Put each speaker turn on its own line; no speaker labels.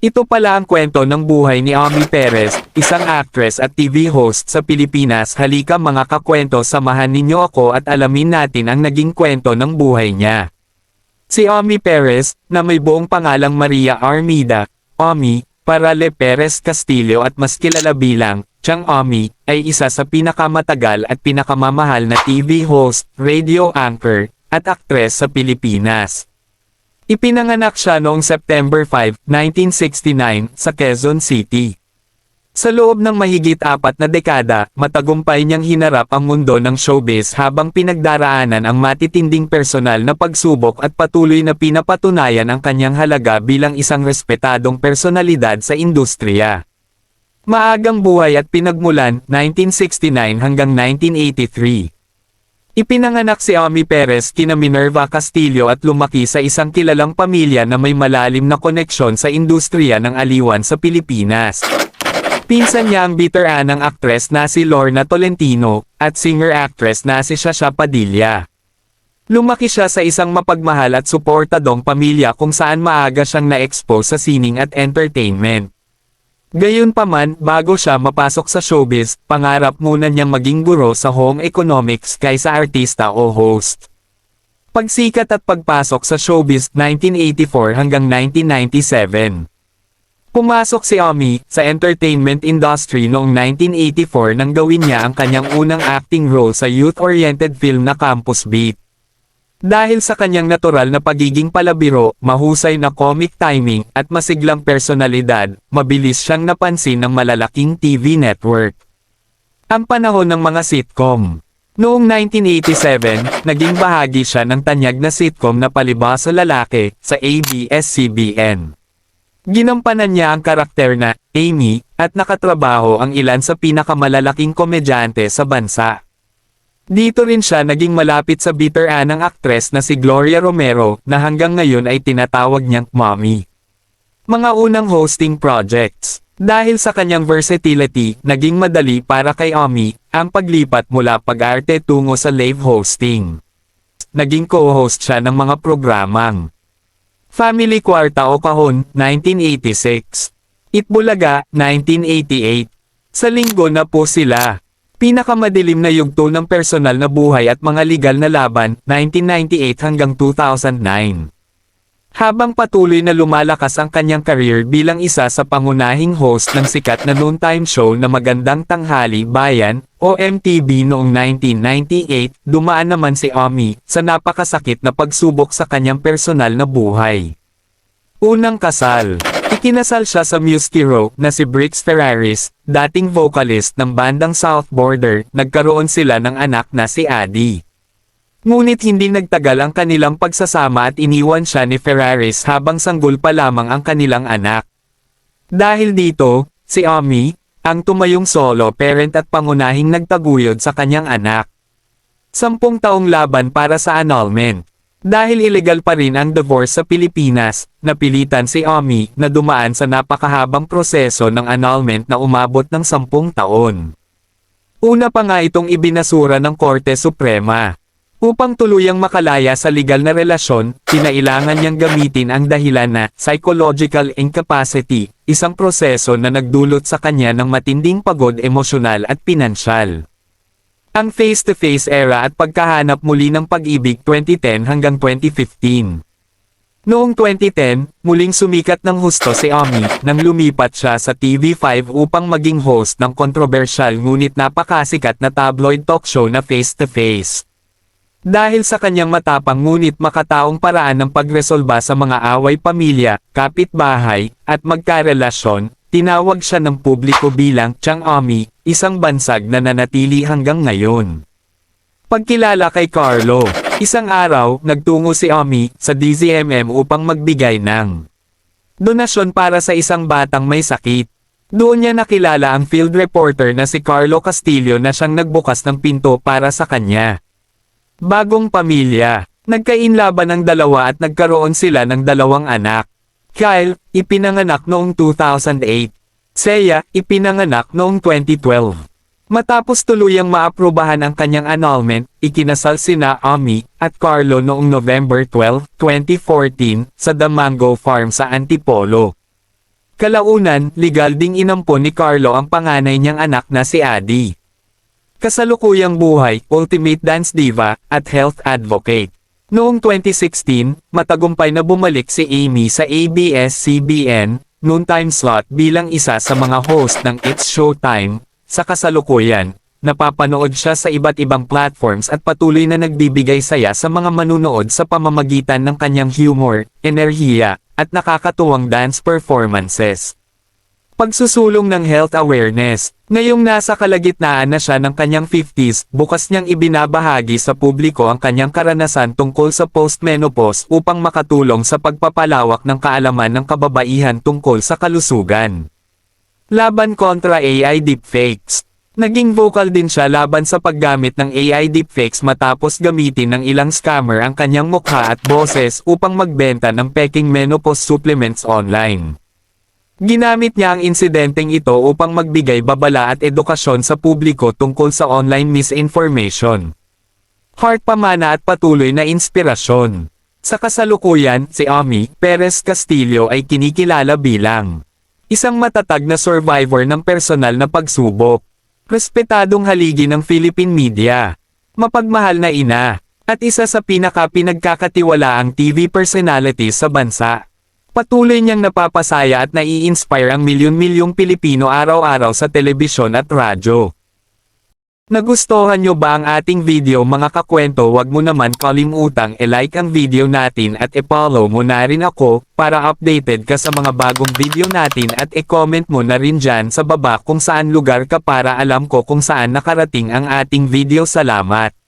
Ito pala ang kwento ng buhay ni Omi Perez, isang actress at TV host sa Pilipinas. Halika mga kakwento, samahan ninyo ako at alamin natin ang naging kwento ng buhay niya. Si Omi Perez, na may buong pangalang Maria Armida, Omi, Parale Perez Castillo at mas kilala bilang, Chang Omi, ay isa sa pinakamatagal at pinakamamahal na TV host, radio anchor, at aktres sa Pilipinas. Ipinanganak siya noong September 5, 1969, sa Quezon City. Sa loob ng mahigit 4 na dekada, matagumpay niyang hinarap ang mundo ng showbiz habang pinagdaraanan ang matitinding personal na pagsubok at patuloy na pinapatunayan ang kanyang halaga bilang isang respetadong personalidad sa industriya. Maagang buhay at pinagmulan, 1969 hanggang 1983. Ipinanganak si Omi Perez kina Minerva Castillo at lumaki sa isang kilalang pamilya na may malalim na koneksyon sa industriya ng aliwan sa Pilipinas. Pinsan niya ang biteranang aktres na si Lorna Tolentino, at singer-actress na si Shasha Padilla. Lumaki siya sa isang mapagmahal at suportadong pamilya kung saan maaga siyang na-expose sa sining at entertainment. Gayunpaman, bago siya mapasok sa showbiz, pangarap muna niyang maging guro sa home economics kaysa artista o host. Pagsikat at pagpasok sa showbiz, 1984 hanggang 1997. Pumasok si Omi sa entertainment industry noong 1984 nang gawin niya ang kanyang unang acting role sa youth-oriented film na Campus Beat. Dahil sa kanyang natural na pagiging palabiro, mahusay na comic timing, at masiglang personalidad, mabilis siyang napansin ng malalaking TV network. Ang panahon ng mga sitcom. Noong 1987, naging bahagi siya ng tanyag na sitcom na Palibhasa Lalaki, sa ABS-CBN. Ginampanan niya ang karakter na Amy, at nakatrabaho ang ilan sa pinakamalalaking komedyante sa bansa. Dito rin siya naging malapit sa biteranang aktres na si Gloria Romero, na hanggang ngayon ay tinatawag niyang Mommy. Mga unang hosting projects. Dahil sa kanyang versatility, naging madali para kay Omi ang paglipat mula pag-arte tungo sa live hosting. Naging co-host siya ng mga programang Family Kwarta o Kahon, 1986. Itbulaga, 1988. Sa Linggo na po sila. Pinakamadilim na yugto ng personal na buhay at mga legal na laban, 1998 hanggang 2009. Habang patuloy na lumalakas ang kanyang career bilang isa sa pangunahing host ng sikat na noontime show na Magandang Tanghali Bayan, o MTV noong 1998, dumaan naman si Omi sa napakasakit na pagsubok sa kanyang personal na buhay. Unang kasal. Ikinasal siya sa muskero na si Brix Ferraris, dating vocalist ng bandang South Border. Nagkaroon sila ng anak na si Adi. Ngunit hindi nagtagal ang kanilang pagsasama at iniwan siya ni Ferraris habang sanggol pa lamang ang kanilang anak. Dahil dito, si Omi ang tumayong solo parent at pangunahing nagtaguyod sa kanyang anak. 10 taong laban para sa annulment. Dahil ilegal pa rin ang divorce sa Pilipinas, napilitan si Omi na dumaan sa napakahabang proseso ng annulment na umabot ng 10 taon. Una pa nga itong ibinasura ng Korte Suprema. Upang tuluyang makalaya sa legal na relasyon, kinailangan niyang gamitin ang dahilan na psychological incapacity, isang proseso na nagdulot sa kanya ng matinding pagod emosyonal at pinansyal. Ang face-to-face era at pagkahanap muli ng pag-ibig, 2010 hanggang 2015. Noong 2010, muling sumikat ng husto si Omi nang lumipat siya sa TV5 upang maging host ng kontrobersyal ngunit napakasikat na tabloid talk show na Face-to-Face. Dahil sa kanyang matapang ngunit makataong paraan ng pagresolba sa mga away pamilya, kapitbahay, at magkarelasyon, tinawag siya ng publiko bilang Chang Omi, isang bansag na nanatili hanggang ngayon. Pagkilala kay Carlo. Isang araw, nagtungo si Omi sa DZMM upang magbigay ng donasyon para sa isang batang may sakit. Doon niya nakilala ang field reporter na si Carlo Castillo na siyang nagbukas ng pinto para sa kanya. Bagong pamilya. Nagkainlaban ang dalawa at nagkaroon sila ng 2 anak. Kyle, ipinanganak noong 2008. Seiya, ipinanganak noong 2012. Matapos tuluyang maaprubahan ang kanyang annulment, ikinasal sina Omi at Carlo noong November 12, 2014, sa The Mango Farm sa Antipolo, Kalaunan, legal ding inampon ni Carlo ang panganay niyang anak na si Adi. Kasalukuyang buhay, ultimate dance diva, at health advocate. Noong 2016, matagumpay na bumalik si Amy sa ABS-CBN, noon time slot bilang isa sa mga host ng It's Showtime. Sa kasalukuyan, napapanood siya sa iba't ibang platforms at patuloy na nagbibigay saya sa mga manunood sa pamamagitan ng kanyang humor, enerhiya, at nakakatuwang dance performances. Pagsusulong ng health awareness. Ngayong nasa kalagitnaan na siya ng kanyang 50s, bukas niyang ibinabahagi sa publiko ang kanyang karanasan tungkol sa postmenopause upang makatulong sa pagpapalawak ng kaalaman ng kababaihan tungkol sa kalusugan. Laban kontra AI deepfakes. Naging vocal din siya laban sa paggamit ng AI deepfakes matapos gamitin ng ilang scammer ang kanyang mukha at boses upang magbenta ng peking menopause supplements online. Ginamit niya ang insidenteng ito upang magbigay babala at edukasyon sa publiko tungkol sa online misinformation. Heart pamana at patuloy na inspirasyon. Sa kasalukuyan, si Amy Perez Castillo ay kinikilala bilang isang matatag na survivor ng personal na pagsubok. Respetadong haligi ng Philippine media, mapagmahal na ina, at isa sa pinagkakatiwalaang TV personalities sa bansa. Patuloy niyang napapasaya at nai-inspire ang milyon-milyong Pilipino araw-araw sa telebisyon at radyo. Nagustuhan niyo ba ang ating video mga kakwento? Huwag mo naman kalimutang i-like ang video natin at i-follow mo na rin ako para updated ka sa mga bagong video natin at i-comment mo na rin dyan sa baba kung saan lugar ka para alam ko kung saan nakarating ang ating video. Salamat!